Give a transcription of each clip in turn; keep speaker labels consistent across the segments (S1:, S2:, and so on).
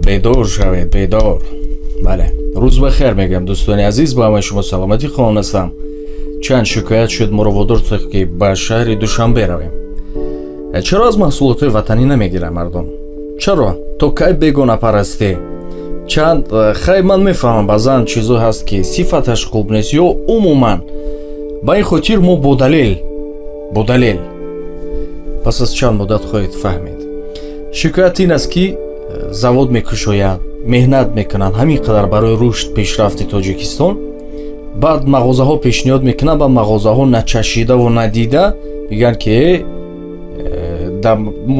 S1: бедор шавед, бедор. бале, рӯз бахайр мегӯям дӯстони азиз, ба ҳамаи шумо саломатӣ хоҳон ҳастам. чанд шикоят шуд моро водор сохт ки ба шаҳри Душанбе равем. чаро аз маҳсулотҳои ватанӣ намегиранд мардум? чаро? то кай бегона парастӣ? чанд хай ман мефаҳмам баъзан чизо ҳаст ки сифаташ хуб нест ё умуман. ба ин хотир мо бо далел пас аз чанд муддат хоҳед фаҳмид. шикоят ин аст ки завод мекушоянд, меҳнат мекунанд ҳамин қадар барои рушд пешрафти Тоҷикистон. баъд мағозаҳо пешниҳод мекунанд, ба мағозаҳо начашидаву надида мегӯянд ки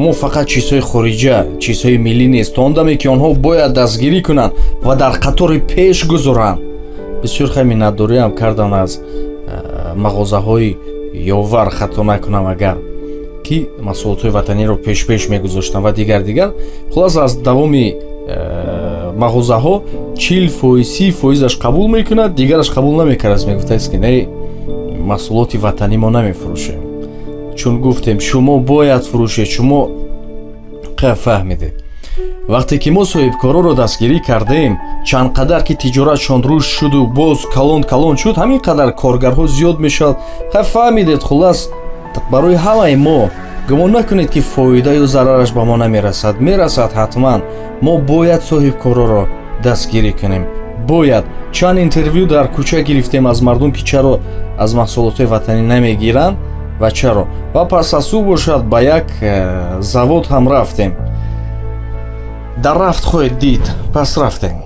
S1: мо фақат чизҳои хориҷа, чизҳои миллӣ нест, то он даме ки онҳо бояд дастгирӣ кунанд ва дар қатори пеш гузоранд. бисёр хай миннатдориам кардан аз мағозаҳои ёвар, хато накунам агар ки маҳсулотҳои ватаниро пеш мегузоштанд ва дигар. хулос аз давоми мағозаҳо 40-30% қабул мекунад, дигараш қабул намекард. мегуфтааст ки не, маҳсулоти ватанӣ мо намефурӯшем. чун гуфтем шумо бояд фурӯшед, шумо фаҳмидед. вақте ки мо соҳибкороро дастгирӣ кардем, чанд қадар ки тиҷоратшон рушд шуду боз калон шуд, ҳамин қадар коргарҳо зиёд мешавад. фаҳмидед. хулас барои ҳамаи мо гумон накунед ки фоида ё зарараш ба мо намерасад. мерасад ҳатман. мо бояд соҳибкороро дастгирӣ кунем. бояд. чанд интервю дар кӯча гирифтем аз мардум ки чаро аз маҳсулотҳои ватанӣ намегиранд ва чаро. ва пас аз ӯ бошад ба як завод ҳам рафтем. дар рафт хоҳед дид. пас рафтем.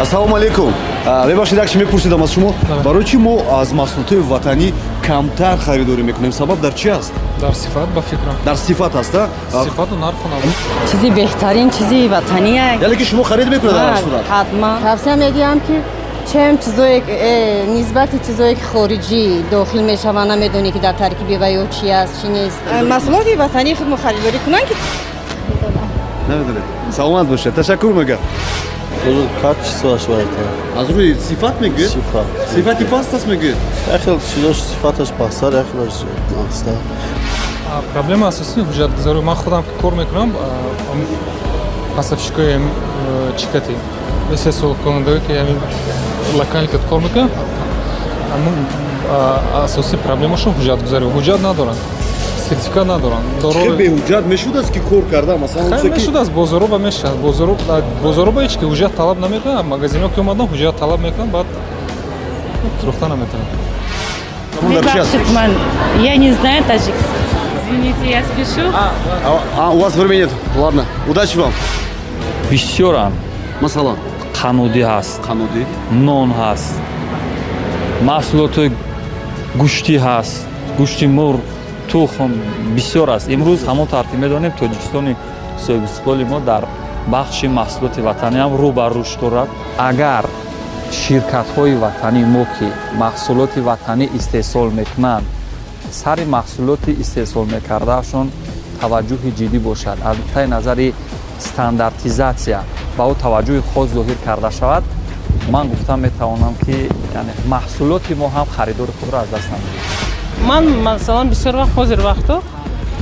S2: ассалому алайкум. бебахшед, як чӣ мепурсидам аз шумо. барои чӣ мо аз маҳсулотҳои ватанӣ камтар харидорӣ мекунем? Сабаб дар чи аст?
S3: дар сифат ба фикрам.
S2: дар сифат аст?
S3: сифату нарху навод.
S4: чизи беҳтарин чизи ватание.
S2: яъне ки шумо харид мекунед дар ҳар сурат?
S4: ҳатман. тавсия медиҳам ки чем чизое нисбати чизое ки хориҷӣ дохил мешаванд намедонӣ ки дар таркиби ва ё чи аст, чи нест. маҳсулоти ватании худмо харидорӣ кунанд ки
S2: намедонед. саломат бошед. ташаккур мегӯям.
S5: качествоаш беҳтар.
S2: аз рӯи сифат мегӯед? сифати паст аст мегӯед?
S5: яхел чизош сифаташ пасттар, яхелаш пасттар.
S3: проблема асосии ҳуҷҷатгузорӣ. ман худам ки кор мекунам пасафишкои чикати 10 сол конандаҳое ки ҳамин локалникат кор мекунам. асосии проблемашон ҳуҷҷатгузорӣ. ҳуҷҷат надоранд, сертификат надоранд.
S2: хеле беҳуҷҷат мешудааст ки кор карда. масалан
S3: мешудааст бозороба мешавад. бозороба ҳеч ки ҳуҷҷат талаб намекунад. магазинҳо ки омадан ҳуҷҷат талаб мекунад, баъд фурӯхта наметавонад.
S4: Ман я не знаю таджикский. Извините, я спешу.
S2: у вас времени нет. Ладно. Удачи вам.
S6: бисёрам.
S2: масалан
S6: қанудӣ ҳаст,
S2: қанудӣ,
S6: нон ҳаст, маҳсулоти гӯшти ҳаст, гӯшти мурғ, тухм бисёр аст. имрӯз ҳамон тартиб медонем Тоҷикистони соҳибистиқлоли мо дар бахши маҳсулоти ватанӣ ҳам рӯ ба рушд дорад. агар ширкатҳои ватанӣ мо ки маҳсулоти ватанӣ истеҳсол мекунанд, сари маҳсулоти истеҳсол мекардаашон таваҷҷӯҳи ҷиддӣ бошад, аз нуқтаи назари стандартизатсия ба ӯ таваҷҷӯҳи хос зоҳир карда шавад, ман гуфта метавонам ки маҳсулоти мо ҳам харидори худро аз даст намедиҳад.
S7: ман масалан бисёр вақт ҳозир вақто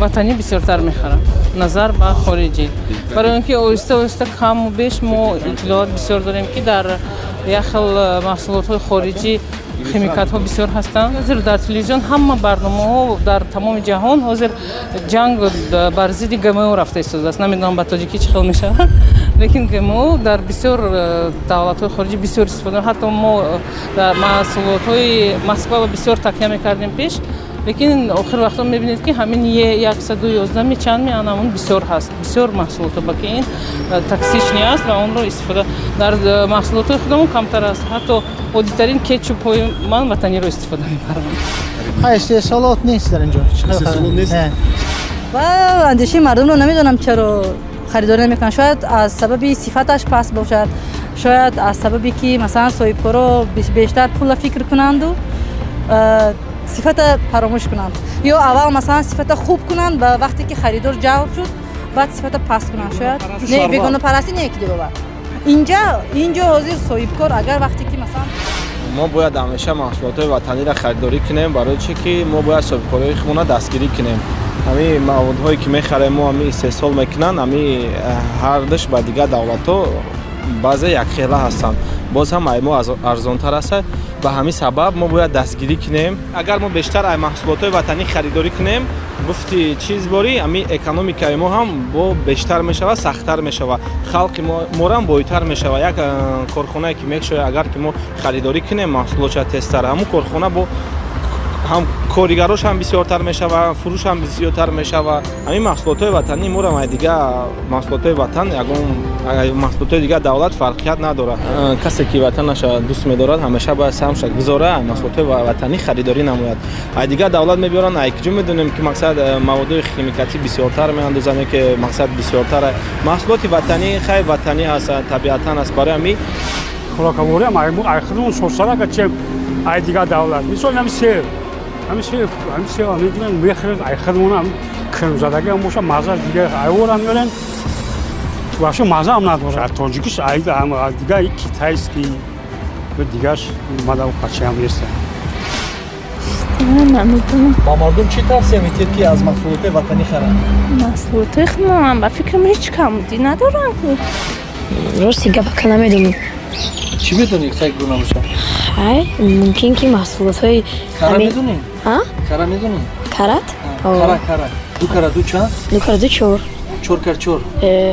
S7: ватанӣ бисёртар мехарам назар ба хориҷӣ. барои он ки оҳиста оҳиста каму беш мо иттилоот бисёр дорем ки дар як хел маҳсулотҳои хориҷӣ химикатҳо бисёр ҳастанд. ҳозир дар телевизион ҳама барномаҳо дар тамоми ҷаҳон ҳозир ҷанг бар зидди ГМО рафта истодааст. намедонам ба тоҷикӣ чӣ хел мешавад, лекин ГМО дар бисёр давлатҳои хориҷӣ бисёр истифода. ҳатто мо дар маҳсулотҳои Москва бисёр такя мекардем пеш, лекин охир вақто мебинед ки ҳамин 111 чандми анамон бисёр ҳаст. бисёр маҳсулотҳо балки ин токсични аст ва онро истифода дар маҳсулотҳои худамон камтар аст. ҳатто оддитарин кетчупҳои ман ватаниро истифода мебарам.
S8: استحصالات نیست در اینجا.
S2: استحصالات نیست؟
S4: و اندیشه مردم رو نمیدونم چرا خریداری نمیکنن. شاید از سببی صفتش پس باشد، شاید از سببی که مثلا صاحبکارا بیشتر پول فکر کنند و صفت فراموش کنند، یا اول مثلا صفت خوب کنند و وقتی که خریدار جواب شد بعد صفت پس کنند. شاید نه بیگانه پرستی نه یکی دو بار. اینجا حاضر صاحبکار اگر وقتی که مثلا
S9: мо бояд ҳамеша маҳсулотҳои ватаниро харидорӣ кунем, барои чи ки мо бояд собиққории худмона дастгирӣ кунем. ҳамин маводҳое ки мехарем мо ҳамин истеҳсол мекунанд, ҳамин ҳардаш ба дигар давлатҳо баъзе якхела ҳастанд. боз ҳам ай мо арзонтар аст. ба ҳамин сабаб мо бояд дастгирӣ кунем. Агар мо бештар ай маҳсулотҳои ватанӣ харидорӣ кунем, гуфти чиз бори ҳамин экономикаи мо ҳам бо бештар мешавад, сахттар мешавад. Халқи морам бойтар мешавад. Як корхонае ки мекушояд, агар ки мо харидорӣ кунем маҳсулотша тезтар, ҳамун корхона бо ҳам коригарош ҳам бисёртар мешавад, фурӯш ҳам бисёртар мешавад. ҳамин маҳсулотҳои ватанӣ морам ай дигар маҳсулотҳои ватан ягон маҳсулотҳои дигар давлат фарқият надорад. Касе ки ватанаша дӯст медорад ҳамеша бояд самша гузора маҳсулотҳои ватанӣ харидорӣ намояд. Ай дигар давлат мебиёранд, ай киҷо медонем ки мақсад маводҳои химикатӣ бисёртар меандозанд, ки мақсад бисёртар маҳсулоти ватанӣ хай ватанӣ аст, табиатан аст. Барои ҳамин
S10: хӯрокавори ҳам ай худмон сосара гачем ай дигар давлат мисол ҳам сев میدونن میخرن ای خودمون هم کرم زدگی هم باشه مزه دیگه ایور هم میارن باشه مزه هم نداره تاجیکش ای دیگه کی تایست کی به دیگهش مدام قچه هم نیست
S11: نمیدونم
S1: با مردم چی توصیه میتید که از محصولات وطنی خرن؟
S11: محصولات خودم با فکرم هیچ کمبودی ندارم
S12: راستی گپ نمیدونم
S1: چی میدونی که فکر نمیشه؟
S12: های ممکن که محصولات های
S1: کارا میدونی؟
S12: ها؟
S1: کارا میدونی؟
S12: کارات؟
S1: کارا دو کارا دو چند؟
S12: دو کارا دو چور
S1: چور کار چور؟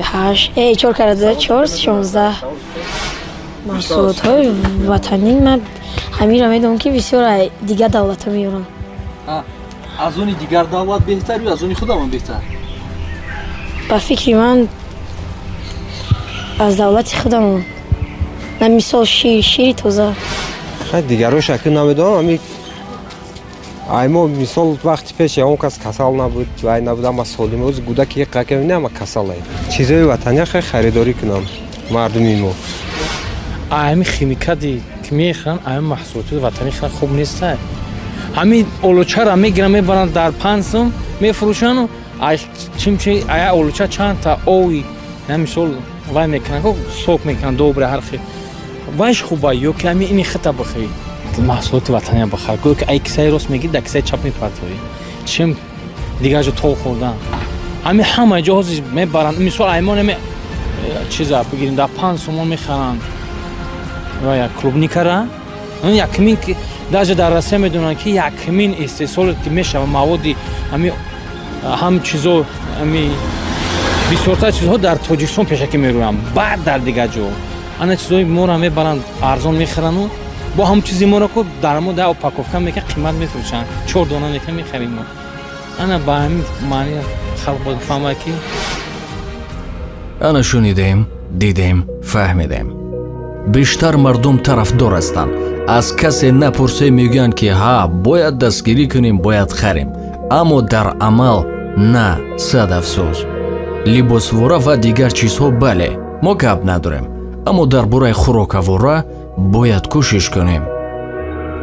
S12: هشت چور کارا دو چور 16 محصولات های وطنی من همین را میدونم که بسیار دیگر دولت ها میارن
S1: از اونی دیگر دولت بهتر یا از اونی خودمون بهتر؟
S12: با فکر من از دولت خودمون مثال شیری توزه
S13: خیلی دیگر رو شکل نمیدونم امی ایما مثال وقتی پیش اون کس کسال نبود و این نبود اما سالیم روز گوده که یک قکمی نه اما کساله چیزای وطنی خیلی خریداری کنم مردمی ما
S14: امی خیمیکاتی که میخوان امی محصولات وطنی خیلی خوب نیست امی اولوچه را میگیرن میبرن در 5 سوم میفروشن و چی ایا اولوچه چند تا اوی نمیشول وای میکنن که سوق میکنن دوباره هر خیلی وایش خوبه یا که امی اینی خطا بخوری محصولات وطنی بخور گویا که ای کسای راست میگی در کسای چپ میپرتوی چیم دیگه جو تو خوردن امی همه جاهازی میبرن مثال ایمان امی چیزا بگیرین در 5 سوم میخرن و یک کلوب نیکره اون یکمین که даже در رسیه میدونن که یکمین استحصال که میشه موادی امی هم چیزا امی بسیارتر چیزها در تاجیکستان پیشکی میرویم بعد در دیگه جو انا چیزای ما را میبرن ارزان میخرن و با هم چیزی ما را که در ما در پاکوفکا میکنن قیمت میفروشن 4 دانه میکنن میخریم ما انا با همین معنی خلق باید فهمه که
S1: انا شنیدیم دیدیم فهمیدیم بیشتر مردم طرفدار هستند از کسی نپرسه میگن که ها باید دستگیری کنیم باید خریم اما در عمل نه صد افسوس لباسواره و دیگر چیزها بله ما گپ نداریم اما در برای خوراکواره باید کوشش کنیم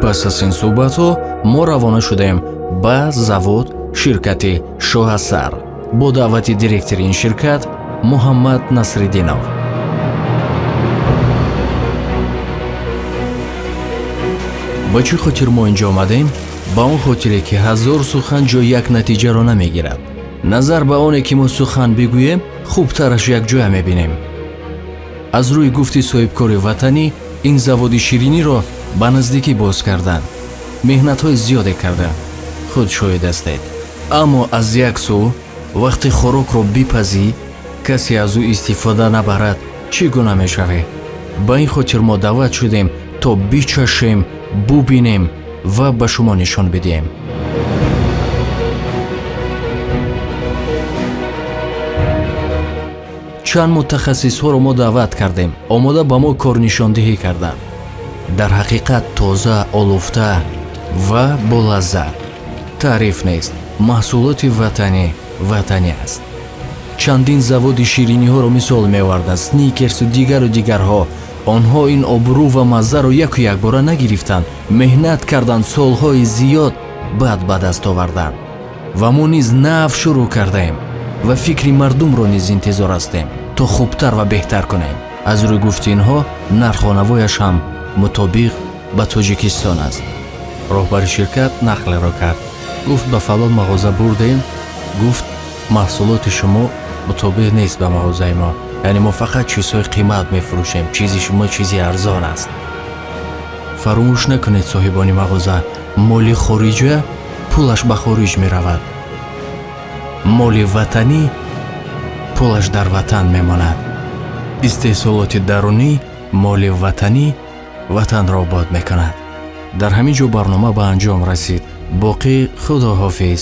S1: پس از این صحبت ها ما روانه شدیم به завод شرکت شاهسر با دعوت دیرکتور این شرکت محمد نصرالدینов با چی خاطر ما اینجا آمدیم؟ با اون خاطره که 1000 سخن جا یک نتیجه را نمیگیرد نظر به آنه که ما سخن بگوییم خوبترش یک جای میبینیم از روی گفتی صاحبکار وطنی این заводи شیرینی را به نزدیکی باز کردند مهنت های زیاده کردند خود شاهد هستید اما از یک سو وقتی خوراک را بپزی کسی از او استفاده نبرد چگونه میشوی با این خاطر ما دعوت شدیم تا بچشیم ببینیم و به شما نشان بدیم چند متخصص ها رو ما دعوت کردیم آماده با ما کار نشاندهی کردن در حقیقت تازه آلوفته و با لذت تعریف نیست محصولات وطنی است چندین заводи شیرینی ها رو مثال می‌آوردند سنیکرز و دیگرها آنها این آبرو و مزه رو یک باره نگرفتند مهنت کردند سالهای زیاد بعد به دست آوردند و ما نیز نو شروع کردیم و فکری مردم رو نیز انتظار هستیم تا خوبتر و بهتر کنیم از روی گفت اینها نرخ و نوایش هم مطابق ба Тоҷикистон аст. роҳбари ширкат нақлеро кард. гуфт ба фалон мағоза бурдем, гуфт маҳсулоти шумо мутобиқ нест ба мағозаи мо, яъне мо фақат чизҳои қимат мефурӯшем, чизи шумо чизи арзон аст. фаромӯш накунед соҳибони мағоза, моли хориҷа пулаш ба хориҷ меравад, моли ватанӣ пулаш дар ватан мемонад. истеҳсолоти дарунӣ моли ватанӣ ватанро обод мекунад. дар ҳамин ҷо барнома ба анҷом расид. боқӣ худоҳофиз.